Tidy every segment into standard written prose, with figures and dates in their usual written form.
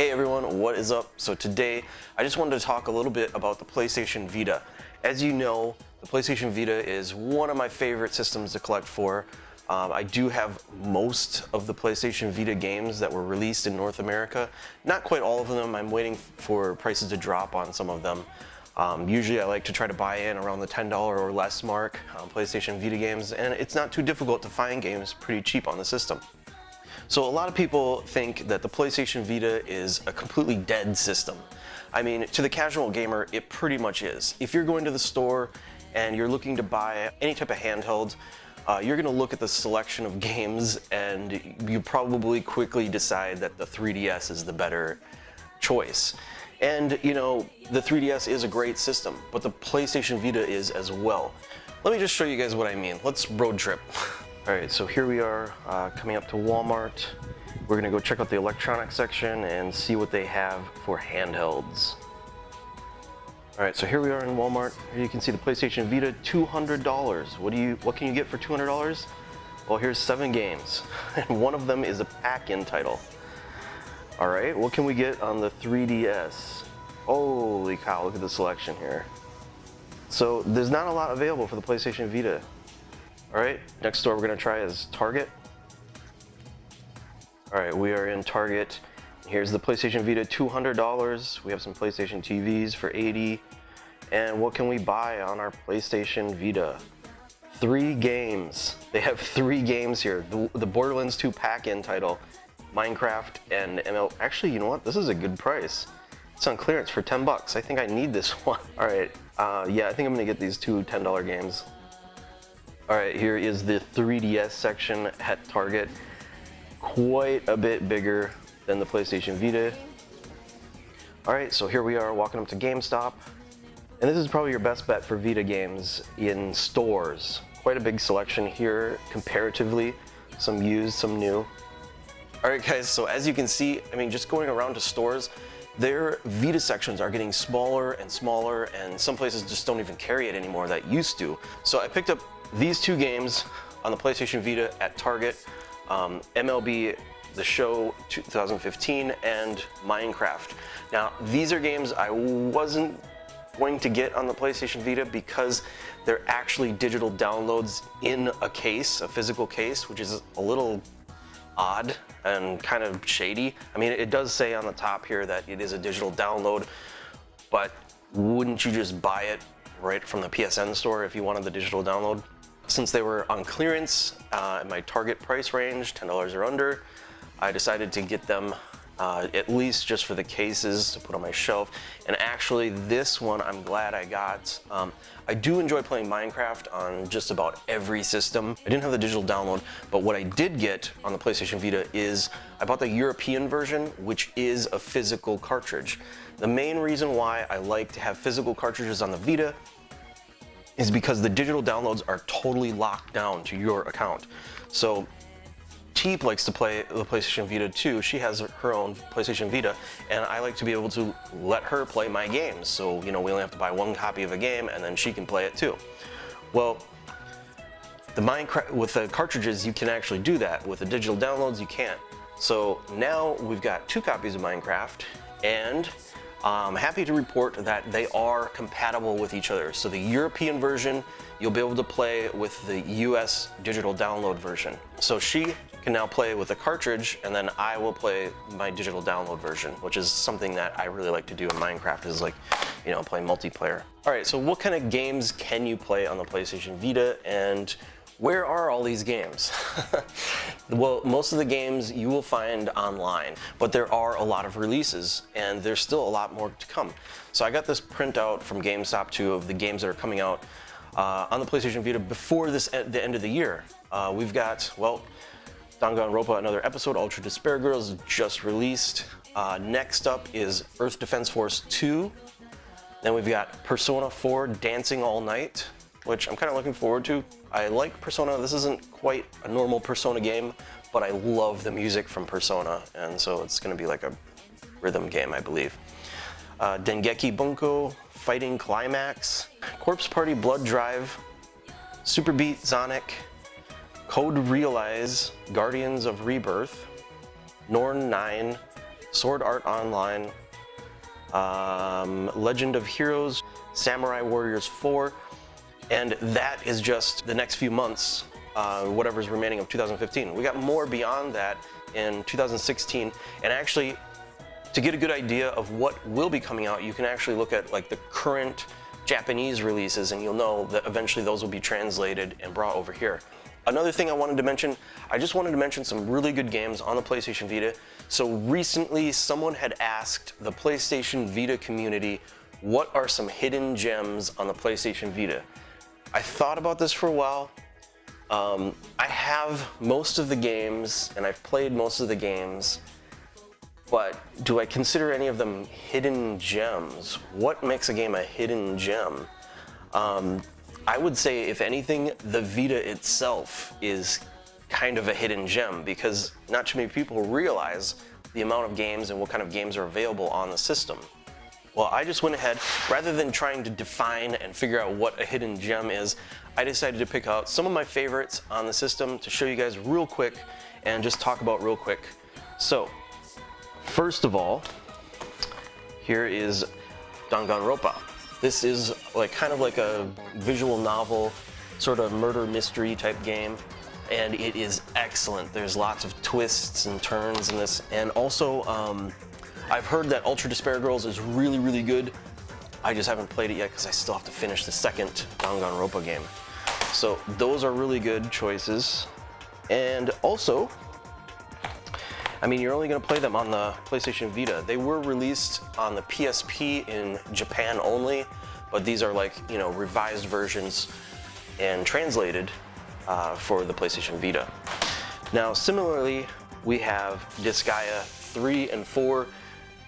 Hey everyone, what is up? So today I just wanted to talk a little bit about the PlayStation Vita. As you know, the PlayStation Vita is one of my favorite systems to collect for. I do have most of the PlayStation Vita games that were released in North America. Not quite all of them. I'm waiting for prices to drop on some of them. Usually I like to try to buy in around the $10 or less mark on PlayStation Vita games, and it's not too difficult to find games pretty cheap on the system. So a lot of people think that the PlayStation Vita is a completely dead system. I mean, to the casual gamer, it pretty much is. If you're going to the store and you're looking to buy any type of handheld, you're going to look at the selection of games and you probably quickly decide that the 3DS is the better choice. And you know, the 3DS is a great system, but the PlayStation Vita is as well. Let me just show you guys what I mean. Let's road trip. Alright, so here we are coming up to Walmart. We're going to go check out the electronics section and see what they have for handhelds. Alright, so here we are in Walmart. Here you can see the PlayStation Vita, $200. What can you get for $200? Well, here's 7 games, and one of them is a pack-in title. Alright, what can we get on the 3DS? Holy cow, look at the selection here. So there's not a lot available for the PlayStation Vita. Alright, next store we're going to try is Target. Alright, we are in Target. Here's the PlayStation Vita, $200. We have some PlayStation TVs for $80. And what can we buy on our PlayStation Vita? 3 games. They have 3 games here. The Borderlands 2 pack-in title, Minecraft, and ML. Actually, you know what? This is a good price. It's on clearance for $10. I think I need this one. Alright, yeah, I think I'm going to get these 2 $10 games. Alright, here is the 3DS section at Target. Quite a bit bigger than the PlayStation Vita. Alright, so here we are walking up to GameStop. And this is probably your best bet for Vita games in stores. Quite a big selection here comparatively. Some used, some new. Alright guys, so as you can see, I mean, just going around to stores, their Vita sections are getting smaller and smaller, and some places just don't even carry it anymore that used to. So I picked up these 2 games on the PlayStation Vita at Target, MLB The Show 2015 and Minecraft. Now, these are games I wasn't going to get on the PlayStation Vita because they're actually digital downloads in a case, a physical case, which is a little odd and kind of shady. I mean, it does say on the top here that it is a digital download, but wouldn't you just buy it right from the PSN store if you wanted the digital download? Since they were on clearance at my Target price range, $10 or under, I decided to get them at least just for the cases to put on my shelf. And actually this one I'm glad I got. I do enjoy playing Minecraft on just about every system. I didn't have the digital download, but what I did get on the PlayStation Vita is I bought the European version, which is a physical cartridge. The main reason why I like to have physical cartridges on the Vita is because the digital downloads are totally locked down to your account. So Teep likes to play the PlayStation Vita too. She has her own PlayStation Vita, and I like to be able to let her play my games. So, you know, we only have to buy 1 copy of a game, and then she can play it too. Well, the Minecraft with the cartridges, you can actually do that. With the digital downloads, you can't. So now we've got 2 copies of Minecraft, and I'm happy to report that they are compatible with each other. So the European version, you'll be able to play with the US digital download version. So she can now play with a cartridge, and then I will play my digital download version, which is something that I really like to do in Minecraft, is like, you know, play multiplayer. Alright, so what kind of games can you play on the PlayStation Vita, and where are all these games? Well, most of the games you will find online, but there are a lot of releases, and there's still a lot more to come. So I got this printout from GameStop too of the games that are coming out on the PlayStation Vita before the end of the year. We've got, well, Danganronpa Another Episode, Ultra Despair Girls just released. Next up is Earth Defense Force 2. Then we've got Persona 4 Dancing All Night, which I'm kind of looking forward to. I like Persona. This isn't quite a normal Persona game, but I love the music from Persona, and so it's going to be like a rhythm game, I believe. Dengeki Bunko Fighting Climax, Corpse Party Blood Drive, Super Beat Sonic, Code Realize Guardians of Rebirth, Norn 9, Sword Art Online, Legend of Heroes, Samurai Warriors 4, and that is just the next few months, whatever's remaining of 2015. We got more beyond that in 2016, and actually, to get a good idea of what will be coming out, you can actually look at like the current Japanese releases, and you'll know that eventually those will be translated and brought over here. Another thing I wanted to mention, I just wanted to mention some really good games on the PlayStation Vita. So recently, someone had asked the PlayStation Vita community, what are some hidden gems on the PlayStation Vita? I thought about this for a while. I have most of the games, and I've played most of the games, but do I consider any of them hidden gems? What makes a game a hidden gem? I would say, if anything, the Vita itself is kind of a hidden gem, because not too many people realize the amount of games and what kind of games are available on the system. Well, I just went ahead, rather than trying to define and figure out what a hidden gem is, I decided to pick out some of my favorites on the system to show you guys real quick and just talk about real quick. So, first of all, here is Danganronpa. This is kind of like a visual novel, sort of murder mystery type game, and it is excellent. There's lots of twists and turns in this, and also I've heard that Ultra Despair Girls is really, really good. I just haven't played it yet because I still have to finish the second Danganronpa game. So those are really good choices, and also, I mean, you're only going to play them on the PlayStation Vita. They were released on the PSP in Japan only, but these are revised versions and translated for the PlayStation Vita. Now, similarly, we have Disgaea 3 and 4.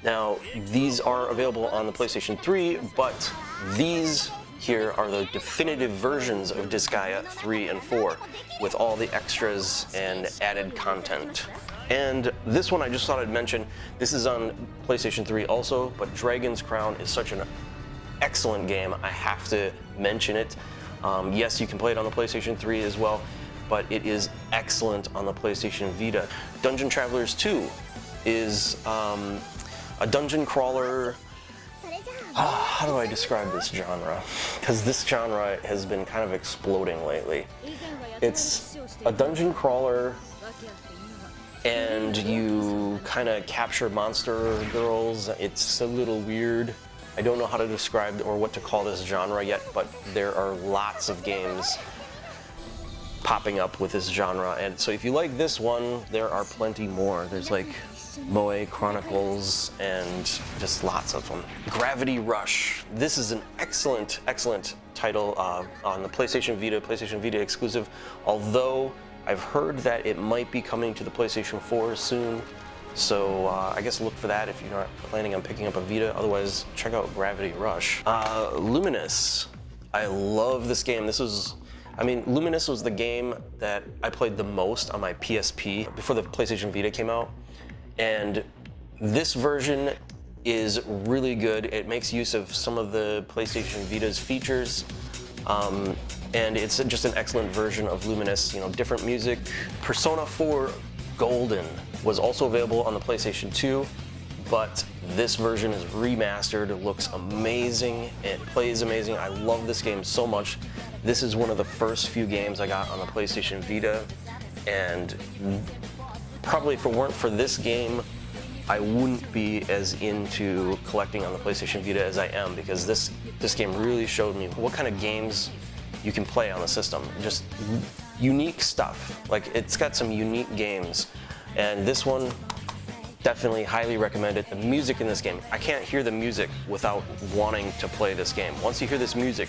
Now, these are available on the PlayStation 3, but these here are the definitive versions of Disgaea 3 and 4 with all the extras and added content. And this one I just thought I'd mention, this is on PlayStation 3 also, but Dragon's Crown is such an excellent game, I have to mention it. Yes, you can play it on the PlayStation 3 as well, but it is excellent on the PlayStation Vita. Dungeon Travelers 2 is a dungeon crawler. How do I describe this genre? Because this genre has been kind of exploding lately. It's a dungeon crawler, and you kind of capture monster girls. It's a little weird. I don't know how to describe or what to call this genre yet, but there are lots of games popping up with this genre. And so if you like this one, there are plenty more. There's like Moe Chronicles and just lots of them. Gravity Rush. This is an excellent, excellent title on the PlayStation Vita exclusive, although I've heard that it might be coming to the PlayStation 4 soon, so I guess look for that if you're not planning on picking up a Vita. Otherwise, check out Gravity Rush. Luminous. I love this game. Luminous was the game that I played the most on my PSP before the PlayStation Vita came out, and this version is really good. It makes use of some of the PlayStation Vita's features. And it's just an excellent version of Luminous, different music. Persona 4 Golden was also available on the PlayStation 2, but this version is remastered. It looks amazing, it plays amazing. I love this game so much. This is one of the first few games I got on the PlayStation Vita, and probably if it weren't for this game, I wouldn't be as into collecting on the PlayStation Vita as I am, because this game really showed me what kind of games you can play on the system. Just unique stuff. It's got some unique games, and this one, definitely highly recommend it. The music in this game, I can't hear the music without wanting to play this game. Once you hear this music,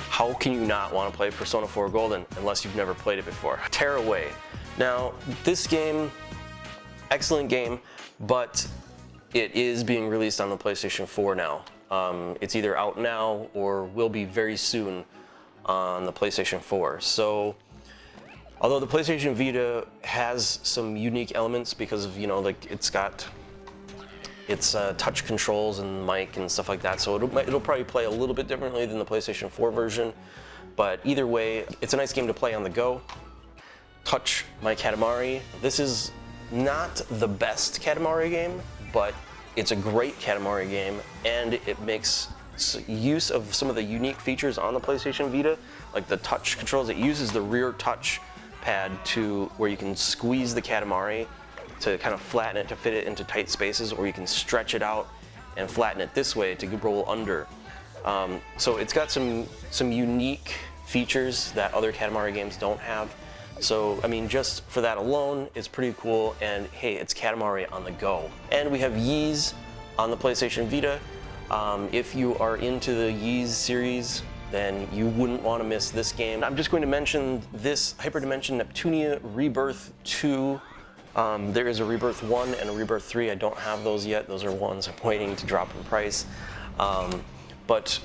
how can you not want to play Persona 4 Golden unless you've never played it before? Tearaway. Now, this game, excellent game, but it is being released on the PlayStation 4 now. It's either out now or will be very soon on the PlayStation 4. So, although the PlayStation Vita has some unique elements because of, it's got its touch controls and mic and stuff like that, so it'll probably play a little bit differently than the PlayStation 4 version. But either way, it's a nice game to play on the go. Touch My Katamari. This is not the best Katamari game, but it's a great Katamari game, and it makes use of some of the unique features on the PlayStation Vita, like the touch controls. It uses the rear touch pad to where you can squeeze the Katamari to kind of flatten it to fit it into tight spaces, or you can stretch it out and flatten it this way to roll under. So it's got some unique features that other Katamari games don't have. So, I mean, just for that alone, it's pretty cool, and hey, it's Katamari on the go. And we have Ys on the PlayStation Vita. If you are into the Ys series, then you wouldn't want to miss this game. I'm just going to mention this Hyperdimension Neptunia Rebirth 2. There is a Rebirth 1 and a Rebirth 3. I don't have those yet. Those are ones I'm waiting to drop in price. But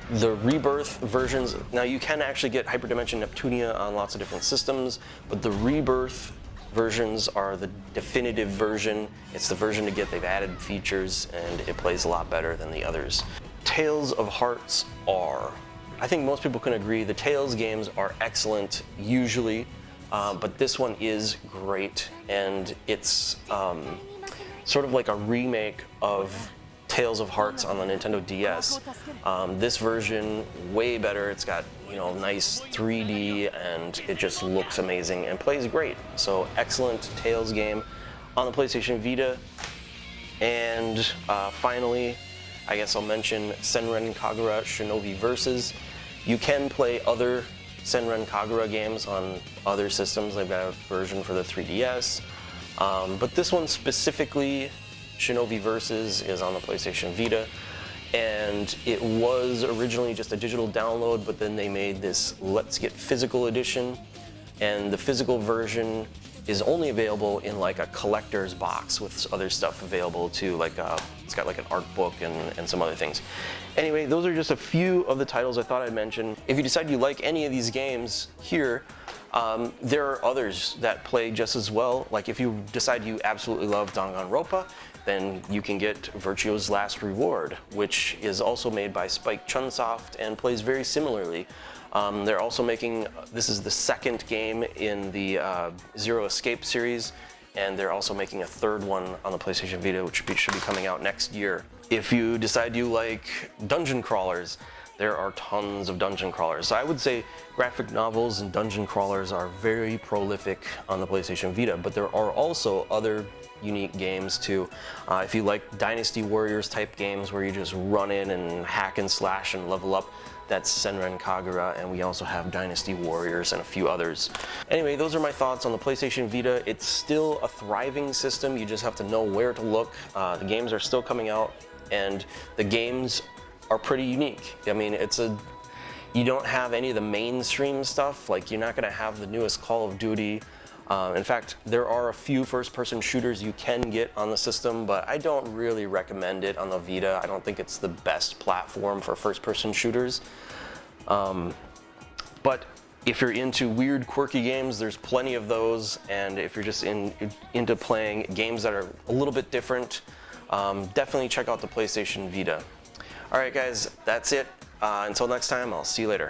the Rebirth versions, now you can actually get Hyperdimension Neptunia on lots of different systems, but the Rebirth versions are the definitive version. It's the version to get. They've added features, and it plays a lot better than the others. Tales of Hearts R. I think most people can agree the Tales games are excellent usually, but this one is great, and it's sort of like a remake of Tales of Hearts on the Nintendo DS. This version, way better. It's got, you know, nice 3D, and it just looks amazing and plays great. So excellent Tales game on the PlayStation Vita. And finally, I guess I'll mention Senran Kagura Shinobi Versus. You can play other Senran Kagura games on other systems. They've got a version for the 3DS. But this one specifically, Shinobi Versus, is on the PlayStation Vita, and it was originally just a digital download, but then they made this Let's Get Physical edition, and the physical version is only available in like a collector's box with other stuff available too, like it's got like an art book and some other things. Anyway, those are just a few of the titles I thought I'd mention. If you decide you like any of these games here, there are others that play just as well. Like if you decide you absolutely love Danganronpa, then you can get Virtuo's Last Reward, which is also made by Spike Chunsoft and plays very similarly. They're also making, this is the second game in the Zero Escape series, and they're also making a third one on the PlayStation Vita, which should be coming out next year. If you decide you like dungeon crawlers, there are tons of dungeon crawlers. So I would say graphic novels and dungeon crawlers are very prolific on the PlayStation Vita, but there are also other unique games too. If you like Dynasty Warriors type games where you just run in and hack and slash and level up, that's Senran Kagura, and we also have Dynasty Warriors and a few others. Anyway, those are my thoughts on the PlayStation Vita. It's still a thriving system. You just have to know where to look. The games are still coming out, and the games are pretty unique. I mean, you don't have any of the mainstream stuff. Like, you're not gonna have the newest Call of Duty. In fact, there are a few first-person shooters you can get on the system, but I don't really recommend it on the Vita. I don't think it's the best platform for first-person shooters. But if you're into weird, quirky games, there's plenty of those. And if you're just into playing games that are a little bit different, definitely check out the PlayStation Vita. All right, guys, that's it. Until next time, I'll see you later.